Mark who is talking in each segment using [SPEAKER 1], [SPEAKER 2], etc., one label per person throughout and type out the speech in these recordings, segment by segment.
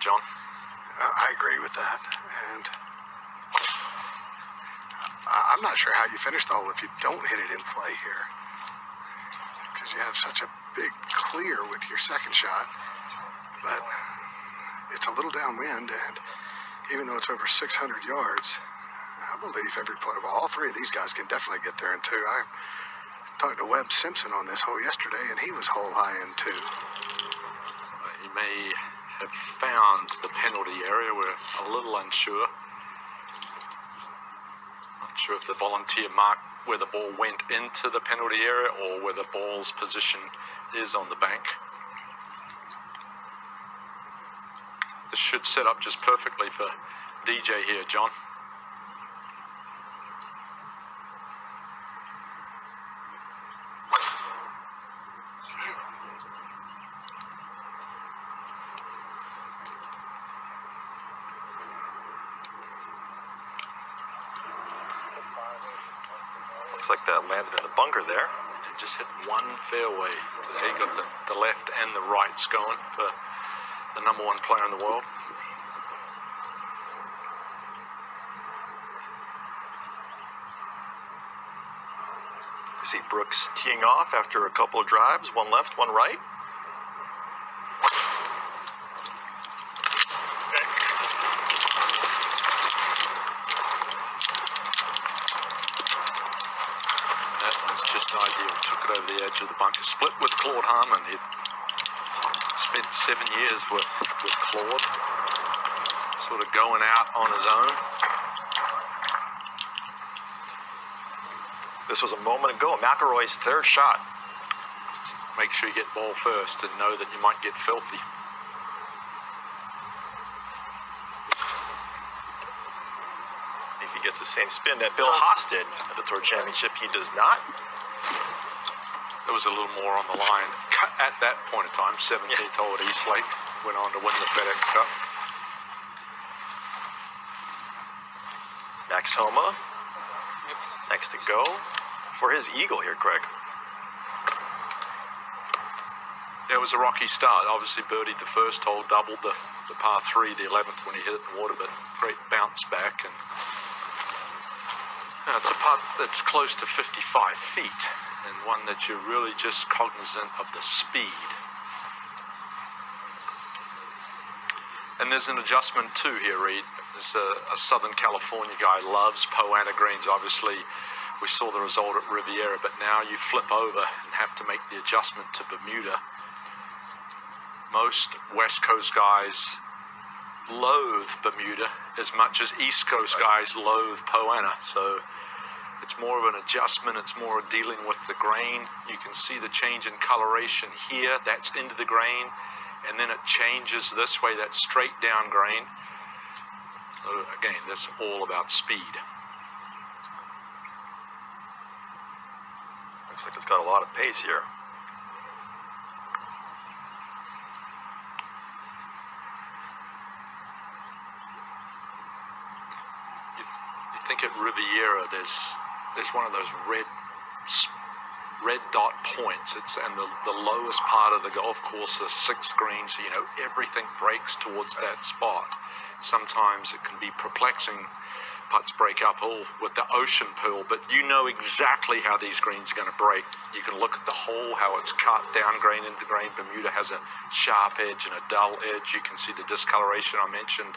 [SPEAKER 1] John.
[SPEAKER 2] I agree with that, and I'm not sure how you finish the hole if you don't hit it in play here, because you have such a big clear with your second shot, but it's a little downwind, and even though it's over 600 yards, I believe all three of these guys can definitely get there in two. I talked to Webb Simpson on this hole yesterday, and he was hole high in two.
[SPEAKER 1] He may have found the penalty area. We're a little unsure. Not sure if the volunteer marked where the ball went into the penalty area or where the ball's position is on the bank. This should set up just perfectly for DJ here, John.
[SPEAKER 3] Looks like that landed in the bunker there.
[SPEAKER 1] And just hit one fairway. He got the left and the rights going for the number one player in the world.
[SPEAKER 3] You see Brooks teeing off after a couple of drives, one left, one right.
[SPEAKER 1] That one's just ideal. Took it over the edge of the bunker. Split with Claude Harmon. He spent 7 years with Claude, sort of going out on his own.
[SPEAKER 3] This was a moment ago, McIlroy's third shot.
[SPEAKER 1] Make sure you get ball first and know that you might get filthy.
[SPEAKER 3] If he gets the same spin that Bill Haas did at the Tour Championship, he does not.
[SPEAKER 1] There was a little more on the line. At that point in time, 17th hole at Eastlake, went on to win the FedEx Cup.
[SPEAKER 3] Max Homa, next to go for his eagle here, Craig.
[SPEAKER 1] It was a rocky start. Obviously birdied the first hole, doubled the par 3, the 11th when he hit it in the water, but great bounce back. And it's a putt that's close to 55 feet, and one that you're really just cognizant of the speed. And there's an adjustment too here, Reed. There's a Southern California guy, loves Poana greens. Obviously, we saw the result at Riviera, but now you flip over and have to make the adjustment to Bermuda. Most West Coast guys loathe Bermuda as much as East Coast guys loathe Poana. So it's more of an adjustment. It's more of dealing with the grain. You can see the change in coloration here. That's into the grain. And then it changes this way. That's straight down grain. So again, that's all about speed.
[SPEAKER 3] Looks like it's got a lot of pace here.
[SPEAKER 1] You think at Riviera, there's one of those red dot points. And the lowest part of the golf course, the 6th green, so you know everything breaks towards that spot. Sometimes it can be perplexing. Putts break uphill with the ocean pool, but you know exactly how these greens are going to break. You can look at the hole, how it's cut down grain into grain. Bermuda has a sharp edge and a dull edge. You can see the discoloration I mentioned.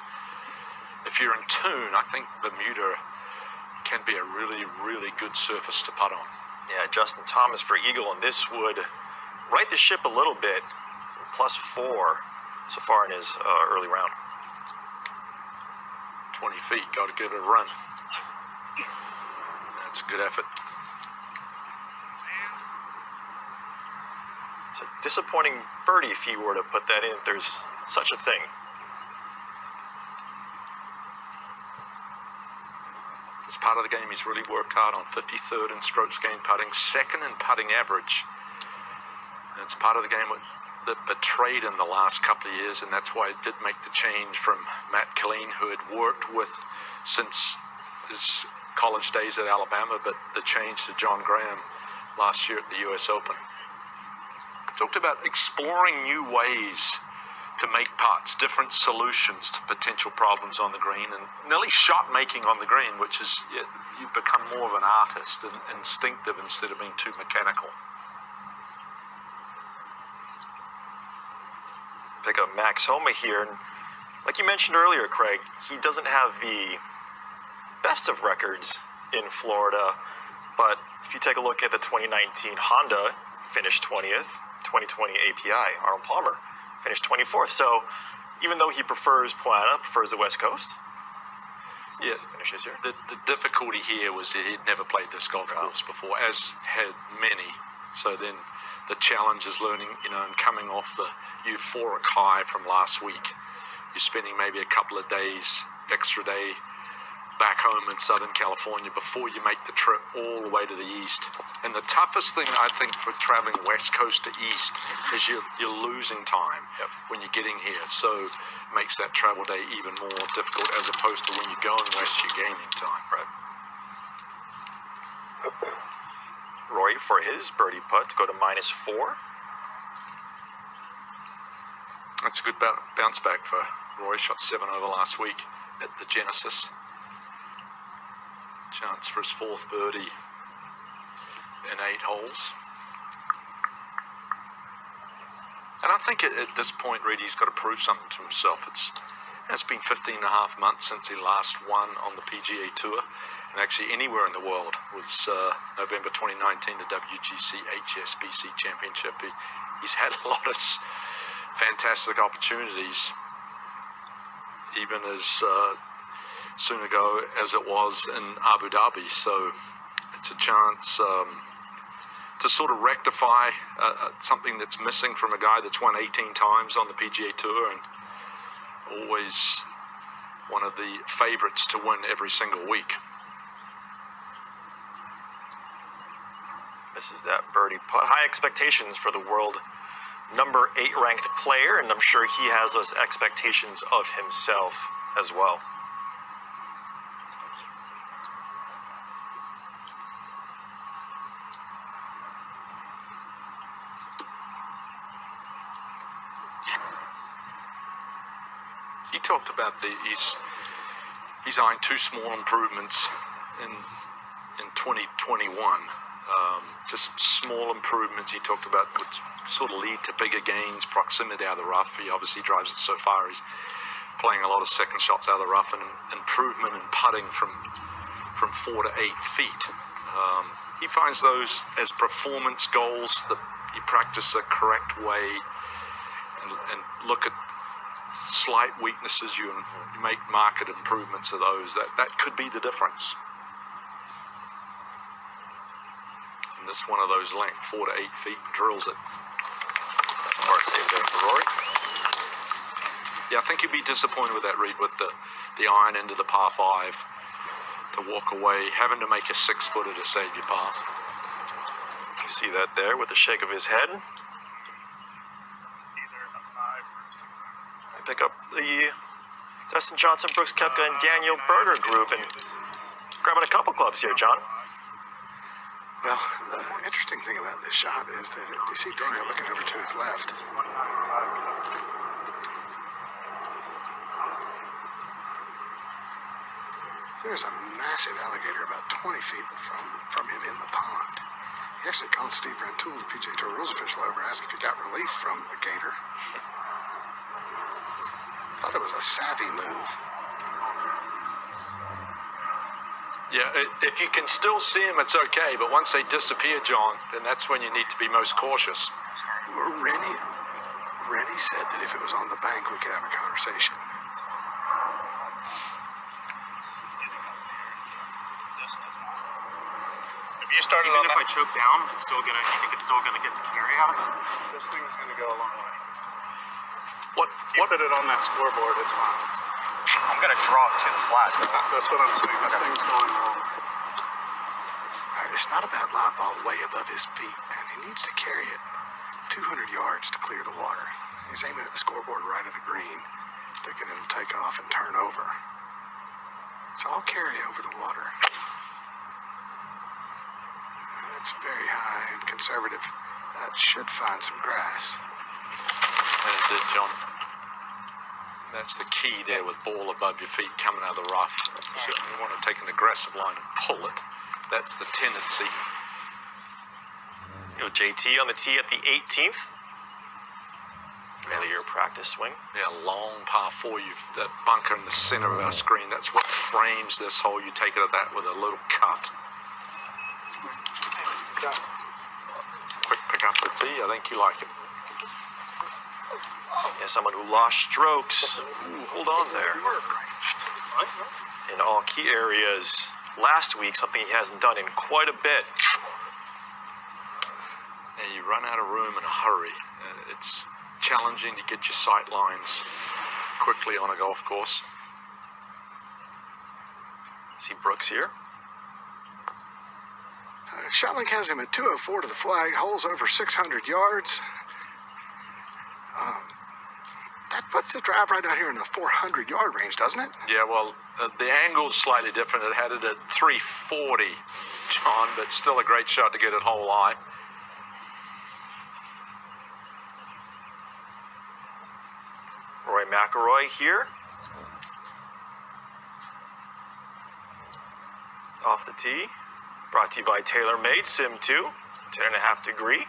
[SPEAKER 1] If you're in tune, I think Bermuda can be a really, really good surface to putt on.
[SPEAKER 3] Yeah, Justin Thomas for eagle, and this would right the ship a little bit. +4 so far in his early round.
[SPEAKER 1] 20 feet, got to give it a run. That's a good effort.
[SPEAKER 3] It's a disappointing birdie if he were to put that in, if there's such a thing.
[SPEAKER 1] As part of the game, he's really worked hard on 53rd in strokes gained putting, 2nd in putting average. And it's part of the game that betrayed him the last couple of years, and that's why it did make the change from Matt Killeen, who had worked with since his college days at Alabama, but the change to John Graham last year at the US Open. Talked about exploring new ways to make putts, different solutions to potential problems on the green, and nearly shot making on the green, which is, you become more of an artist and instinctive instead of being too mechanical.
[SPEAKER 3] Pick up Max Homa here, and like you mentioned earlier, Craig, he doesn't have the best of records in Florida, but if you take a look at the 2019 Honda, finished 20th, 2020 API, Arnold Palmer finished 24th. So even though he prefers the West Coast,
[SPEAKER 1] yes,
[SPEAKER 3] finishes here.
[SPEAKER 1] The difficulty here was that he'd never played this golf course before, as had many. So then the challenge is learning, and coming off the euphoric high from last week. You're spending maybe a couple of days, extra day, back home in Southern California before you make the trip all the way to the east. And the toughest thing, I think, for traveling west coast to east is you're losing time when you're getting here. So it makes that travel day even more difficult, as opposed to when you're going west, you're gaining time.
[SPEAKER 3] Right. Rory for his birdie putt to go to -4.
[SPEAKER 1] That's a good bounce back for Rory. Shot 7 over last week at the Genesis. Chance for his 4th birdie in 8 holes. And I think at this point, really, he's got to prove something to himself. It's been 15 and a half months since he last won on the PGA Tour, and actually anywhere in the world. Was November 2019, the WGC HSBC Championship. He's had a lot of fantastic opportunities, even as soon ago as it was in Abu Dhabi. So it's a chance to sort of rectify something that's missing from a guy that's won 18 times on the PGA Tour and always one of the favorites to win every single week.
[SPEAKER 3] This is that birdie putt. High expectations for the world number 8 ranked player, and I'm sure he has those expectations of himself as well.
[SPEAKER 1] He talked about he's eyeing 2 small improvements in 2021. Just small improvements he talked about would sort of lead to bigger gains, proximity out of the rough. He obviously drives it so far. He's playing a lot of second shots out of the rough, and improvement in putting from 4 to 8 feet. He finds those as performance goals that you practice the correct way and look at slight weaknesses. You make marked improvements of those. That could be the difference. And this one of those length, 4 to 8 feet, drills it.
[SPEAKER 3] That's a hard save there for Rory.
[SPEAKER 1] Yeah, I think he'd be disappointed with that read, with the iron into the par 5 to walk away, having to make a 6-footer to save your par.
[SPEAKER 3] You see that there with the shake of his head. I pick up the DustinJohnson, Brooks Koepka, and DanielBerger group, and grabbing a couple clubs here, John.
[SPEAKER 2] Well, the interesting thing about this shot is that you see Daniel looking over to his left. There's a massive alligator about 20 feet from him in the pond. He actually called Steve Rantoul, the PGA Tour rules official, over and asked if he got relief from the gator. Thought it was a savvy move.
[SPEAKER 1] Yeah, if you can still see them, it's okay. But once they disappear, John, then that's when you need to be most cautious.
[SPEAKER 2] Rennie said that if it was on the bank, we could have a conversation.
[SPEAKER 4] If you started even if I choke down, you think it's still gonna get the carry out of it? This thing's gonna go a long way.
[SPEAKER 1] What
[SPEAKER 4] Put it on that scoreboard, it's fine.
[SPEAKER 3] I'm going to draw it to the flat.
[SPEAKER 4] That's what I'm saying. This thing's going long.
[SPEAKER 2] All right, it's not a bad live ball way above his feet, and he needs to carry it 200 yards to clear the water. He's aiming at the scoreboard right of the green, thinking it'll take off and turn over. So I'll carry over the water. That's very high and conservative. That should find some grass.
[SPEAKER 1] And it did, John. That's the key there with ball above your feet coming out of the rough. You certainly want to take an aggressive line and pull it. That's the tendency.
[SPEAKER 3] You know, JT on the tee at the 18th. Really your practice swing.
[SPEAKER 1] Yeah, long par 4. You've that bunker in the center of our screen. That's what frames this hole. You take it at that with a little cut. Quick pick up the tee. I think you like it.
[SPEAKER 3] Yeah, someone who lost strokes. Ooh, hold on there. In all key areas last week, something he hasn't done in quite a bit.
[SPEAKER 1] And you run out of room in a hurry. It's challenging to get your sight lines quickly on a golf course.
[SPEAKER 3] See Brooks here.
[SPEAKER 2] Shotlink has him at 204 to the flag. Hole's over 600 yards. That puts the drive right out here in the 400-yard range, doesn't it?
[SPEAKER 1] Yeah, well, the angle's slightly different. It had it at 340, John, but still a great shot to get it hole high.
[SPEAKER 3] Rory McIlroy here. Off the tee. Brought to you by TaylorMade Sim 2. 10.5 degree.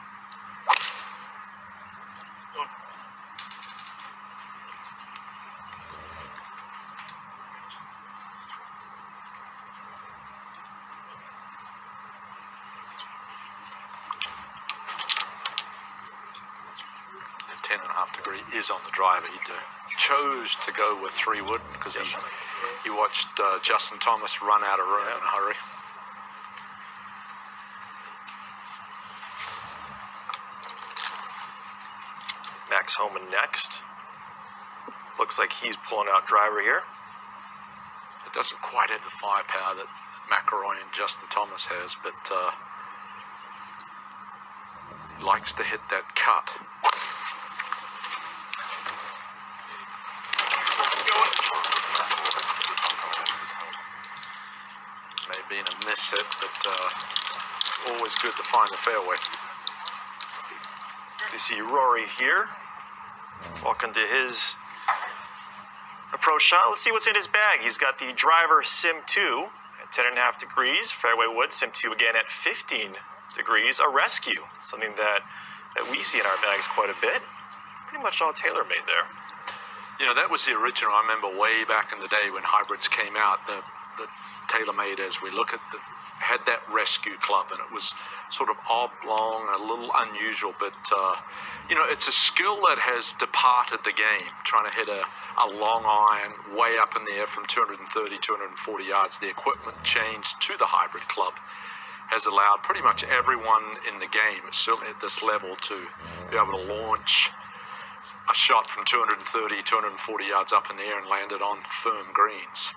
[SPEAKER 1] The 10.5 degree is on the driver. He chose to go with 3-wood because he watched Justin Thomas run out of room in a hurry.
[SPEAKER 3] Max Homa next. Looks like he's pulling out driver here.
[SPEAKER 1] It doesn't quite have the firepower that McIlroy and Justin Thomas has, but likes to hit that cut. Maybe in a miss hit, but always good to find the fairway.
[SPEAKER 3] You see Rory here. Welcome to his approach shot. Let's see what's in his bag. He's got the driver Sim 2 at 10.5 degrees. Fairway wood, Sim 2 again at 15 degrees. A rescue, something that we see in our bags quite a bit. Pretty much all TaylorMade there.
[SPEAKER 1] You know, that was the original. I remember way back in the day when hybrids came out, the TaylorMade, as we look at the, had that rescue club, and it was sort of oblong, a little unusual, but you know, it's a skill that has departed the game, trying to hit a long iron way up in the air from 230, 240 yards. The equipment changed to the hybrid club has allowed pretty much everyone in the game, certainly at this level, to be able to launch a shot from 230, 240 yards up in the air and land it on firm greens.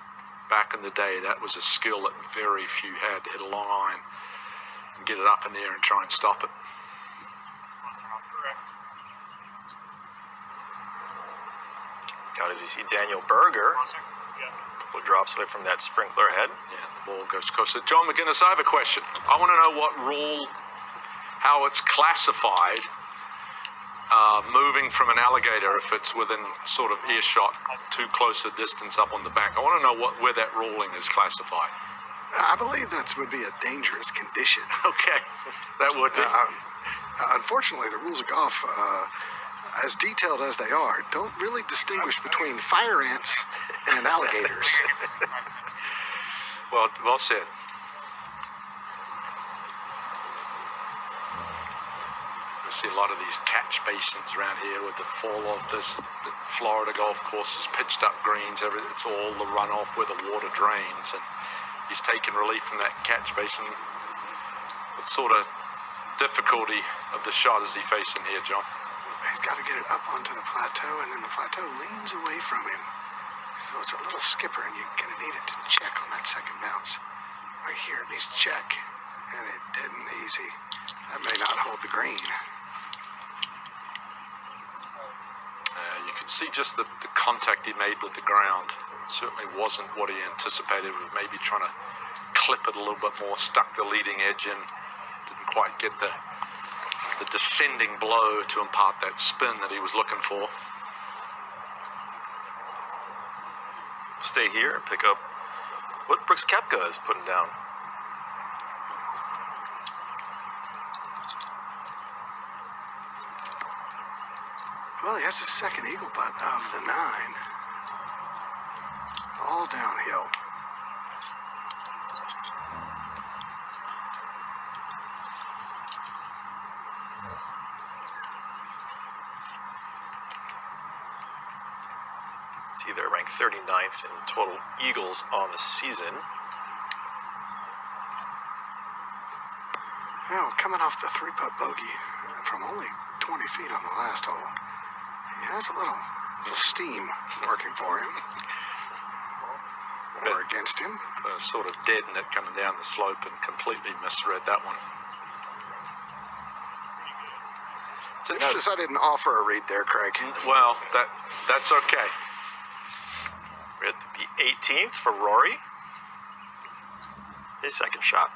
[SPEAKER 1] Back in the day, that was a skill that very few had, to hit a long iron and get it up in the air and try and stop it.
[SPEAKER 3] Got to see DanielBerger. Couple drops away from that sprinkler head.
[SPEAKER 1] Yeah, the ball goes closer. John McGinnis, I have a question. I want to know what rule, how it's classified, moving from an alligator if it's within sort of earshot, too close a distance up on the bank. I want to know where that ruling is classified.
[SPEAKER 2] I believe that would be a dangerous condition.
[SPEAKER 1] Okay, that would be.
[SPEAKER 2] Unfortunately, the rules of golf, as detailed as they are, don't really distinguish between fire ants and alligators.
[SPEAKER 1] Well said. We see a lot of these catch basins around here with the fall off. The Florida golf courses, pitched up greens, it's all the runoff where the water drains, and he's taking relief from that catch basin. What sort of difficulty of the shot is he facing here, John?
[SPEAKER 2] He's got to get it up onto the plateau, and then the plateau leans away from him. So it's a little skipper, and you're going to need it to check on that second bounce. Right here, it needs to check, and it didn't easy. That may not hold the green.
[SPEAKER 1] You can see just the contact he made with the ground. It certainly wasn't what he anticipated. Was maybe trying to clip it a little bit more, stuck the leading edge in, didn't quite get the descending blow to impart that spin that he was looking for.
[SPEAKER 3] stay here and pick up what Brooks Koepka is putting down.
[SPEAKER 2] Well, he has his second eagle putt of the 9. All downhill.
[SPEAKER 3] See, they're ranked 39th in total eagles on the season.
[SPEAKER 2] Well, coming off the 3-putt bogey from only 20 feet on the last hole, he has a little steam working for him. Or against him.
[SPEAKER 1] Sort of deadened it coming down the slope and completely misread that one.
[SPEAKER 2] It's interesting I didn't offer a read there, Craig.
[SPEAKER 1] Well, that's okay.
[SPEAKER 3] We're at the 18th for Rory. His second shot.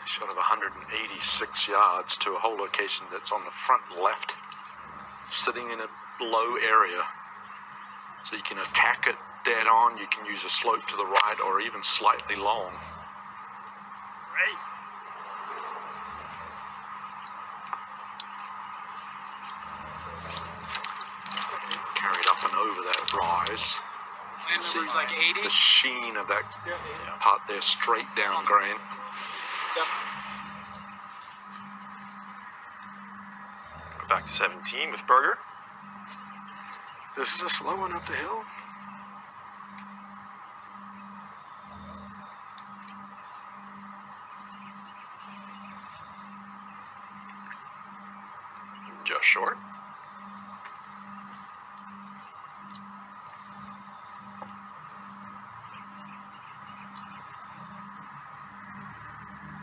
[SPEAKER 1] Shot of 186 yards to a hole location that's on the front left, sitting in a low area. So you can attack it dead on, you can use a slope to the right or even slightly long.
[SPEAKER 4] Right.
[SPEAKER 1] Carried up and over that rise.
[SPEAKER 5] Land
[SPEAKER 1] See
[SPEAKER 5] number's like 80.
[SPEAKER 1] the sheen of that part there straight down green.
[SPEAKER 5] Yep.
[SPEAKER 3] Go back to 17 with Berger.
[SPEAKER 2] This is a slow one up the hill.
[SPEAKER 3] Just short.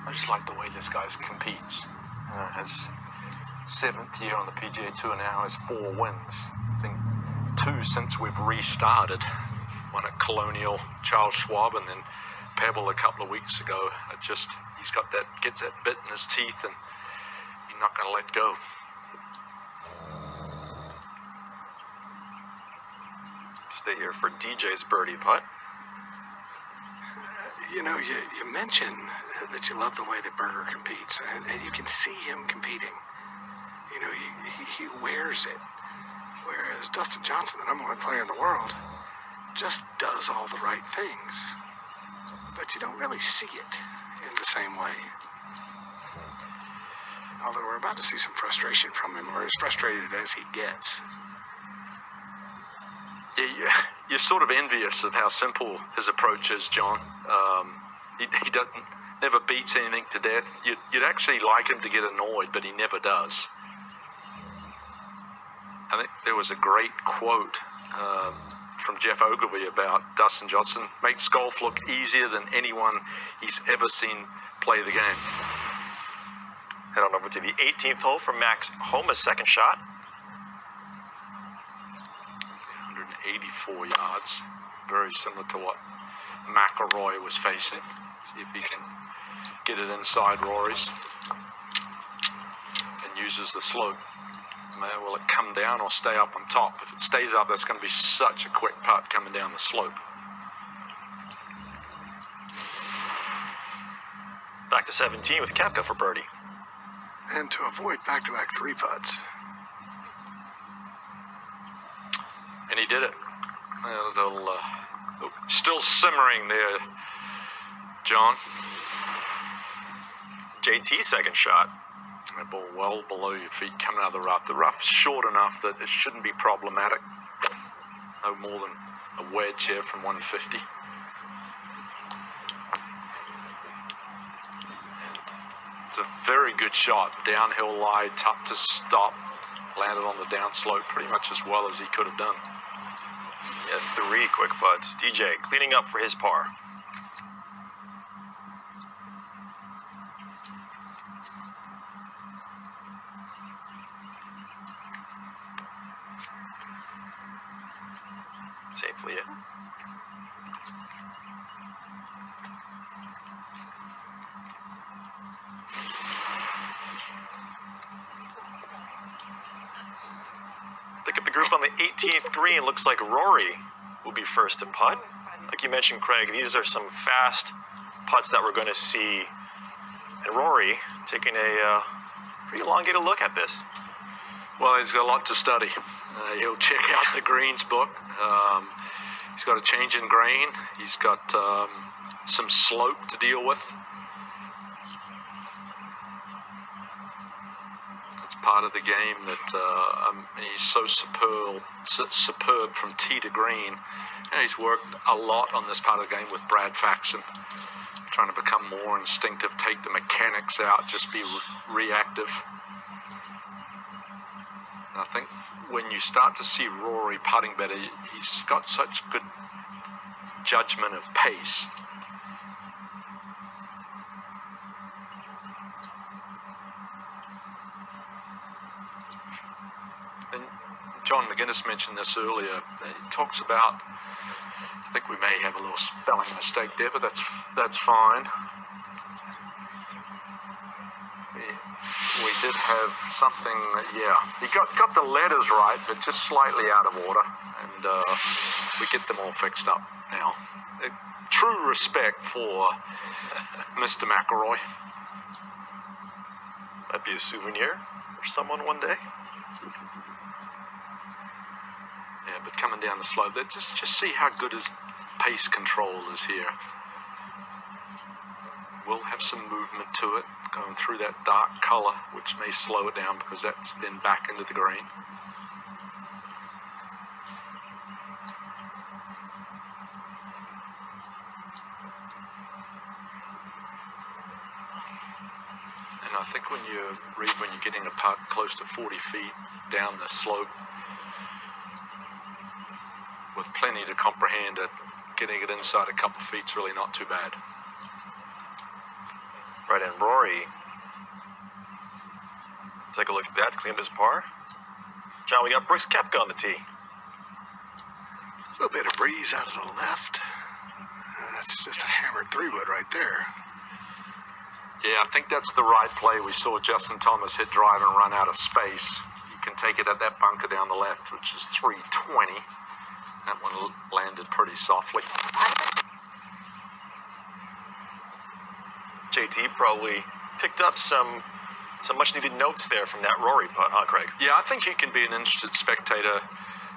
[SPEAKER 1] I just like the way this guy competes. His 7th year on the PGA Tour now has 4 wins. I think 2 since we've restarted. One at Colonial, Charles Schwab, and then Pebble a couple of weeks ago. He's got that, gets that bit in his teeth, and he's not going to let go.
[SPEAKER 3] Stay here for DJ's birdie putt.
[SPEAKER 2] You know, you mentioned that you love the way that Berger competes, and you can see him competing. You know, he wears it. Whereas DustinJohnson, the #1 player in the world, just does all the right things. But you don't really see it in the same way. Although we're about to see some frustration from him, or as frustrated as he gets.
[SPEAKER 1] Yeah, you're sort of envious of how simple his approach is, John. He doesn't, never beats anything to death. You'd actually like him to get annoyed, but he never does. I think there was a great quote from Jeff Ogilvy about DustinJohnson. Makes golf look easier than anyone he's ever seen play the game.
[SPEAKER 3] Head on over to the 18th hole for Max Homa's second shot.
[SPEAKER 1] 184 yards, very similar to what McIlroy was facing. See if he can get it inside Rory's and uses the slope. Man, will it come down or stay up on top? If it stays up, that's going to be such a quick putt coming down the slope.
[SPEAKER 3] Back to 17 with Koepka for birdie.
[SPEAKER 2] And to avoid back-to-back 3-putts.
[SPEAKER 1] And he did it. Still simmering there, John.
[SPEAKER 3] JT's second shot.
[SPEAKER 1] That ball well below your feet coming out of the rough. The rough's short enough that it shouldn't be problematic. No more than a wedge here from 150. It's a very good shot. Downhill lie, tough to stop. Landed on the downslope pretty much as well as he could have done.
[SPEAKER 3] Yeah, 3 quick putts. DJ cleaning up for his par. Safely in. Look at the group on the 18th green. Looks like Rory will be first to putt. Like you mentioned, Craig, these are some fast putts that we're going to see. And Rory taking a pretty elongated look at this.
[SPEAKER 1] Well, he's got a lot to study. He'll check out the greens book. He's got a change in grain. He's got some slope to deal with. It's part of the game that he's so superb from tee to green. And he's worked a lot on this part of the game with Brad Faxon, trying to become more instinctive, take the mechanics out, just be reactive. And I think when you start to see Rory putting better, he's got such good judgment of pace. And John McGuinness mentioned this earlier. He talks about, I think we may have a little spelling mistake there, but that's fine. We did have something, yeah. He got the letters right, but just slightly out of order, and we get them all fixed up now. True respect for Mr. McElroy.
[SPEAKER 3] Might be a souvenir for someone one day.
[SPEAKER 1] Yeah, but coming down the slope, just see how good his pace control is here. We'll have some movement to it, going through that dark color, which may slow it down because that's been back into the green. And I think when you're getting a putt close to 40 feet down the slope, with plenty to comprehend, getting it inside a couple of feet is really not too bad.
[SPEAKER 3] Right, and Rory, take a look at that, cleaned his par. John, we got Brooks Koepka on the tee.
[SPEAKER 2] A little bit of breeze out of the left. That's just a hammered 3-wood right there.
[SPEAKER 1] Yeah, I think that's the right play. We saw Justin Thomas hit drive and run out of space. You can take it at that bunker down the left, which is 320. That one landed pretty softly.
[SPEAKER 3] JT probably picked up some much-needed notes there from that Rory putt, huh, Craig?
[SPEAKER 1] Yeah, I think you can be an interested spectator.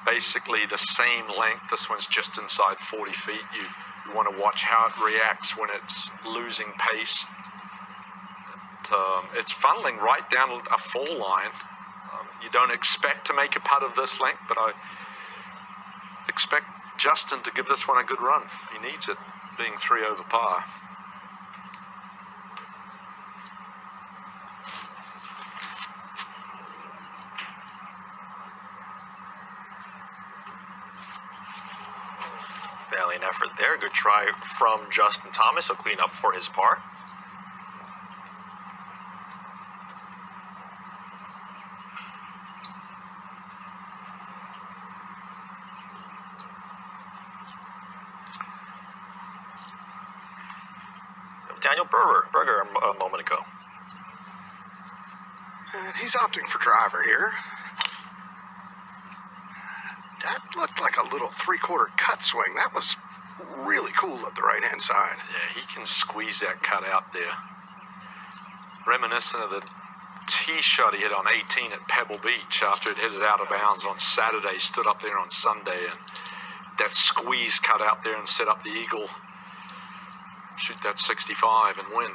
[SPEAKER 1] Basically the same length. This one's just inside 40 feet. You want to watch how it reacts when it's losing pace. It's funneling right down a fall line. You don't expect to make a putt of this length, but I expect Justin to give this one a good run. He needs it, being 3 over par.
[SPEAKER 3] Valiant effort there. Good try from Justin Thomas. He'll clean up for his par. DanielBerger a moment ago.
[SPEAKER 2] And he's opting for driver here. That looked like a little 3/4 cut swing. That was really cool at the right-hand side.
[SPEAKER 1] Yeah, he can squeeze that cut out there. Reminiscent of the tee shot he hit on 18 at Pebble Beach after it hit it out of bounds on Saturday, stood up there on Sunday, and that squeeze cut out there and set up the eagle. Shoot that 65 and win.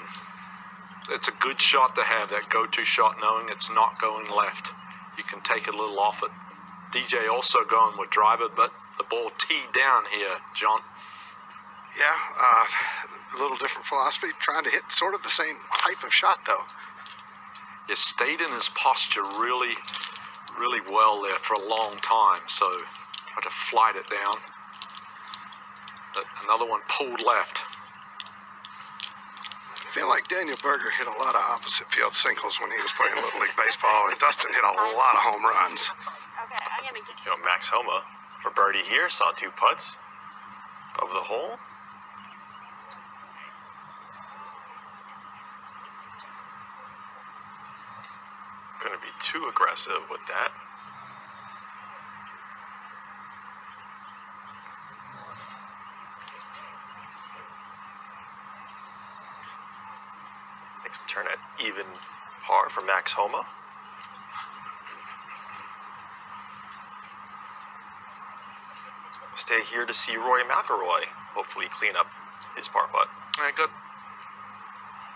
[SPEAKER 1] It's a good shot to have, that go-to shot, knowing it's not going left. You can take it a little off it. DJ also going with driver, but the ball teed down here, John.
[SPEAKER 2] Yeah, a little different philosophy, trying to hit sort of the same type of shot, though.
[SPEAKER 1] He stayed in his posture really, really well there for a long time, so tried to flight it down. But another one pulled left.
[SPEAKER 2] I feel like DanielBerger hit a lot of opposite field singles when he was playing Little League Baseball, and Dustin hit a lot of home runs.
[SPEAKER 6] Okay, I'm gonna get
[SPEAKER 3] You know, Max Homa for birdie here, saw 2 putts over the hole. Gonna be too aggressive with that. Makes the turn at even par for Max Homa. Stay here to see Rory McIlroy hopefully clean up his par putt.
[SPEAKER 1] I got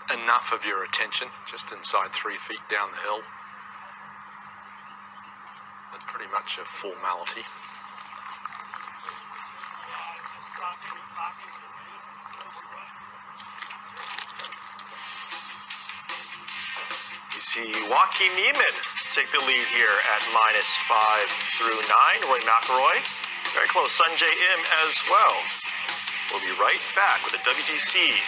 [SPEAKER 1] enough of your attention just inside 3 feet down the hill. That's pretty much a formality.
[SPEAKER 3] You see Joaquin Niemann take the lead here at -5 through 9. Rory McIlroy very close. Sanjay Im as well. We'll be right back with the WGC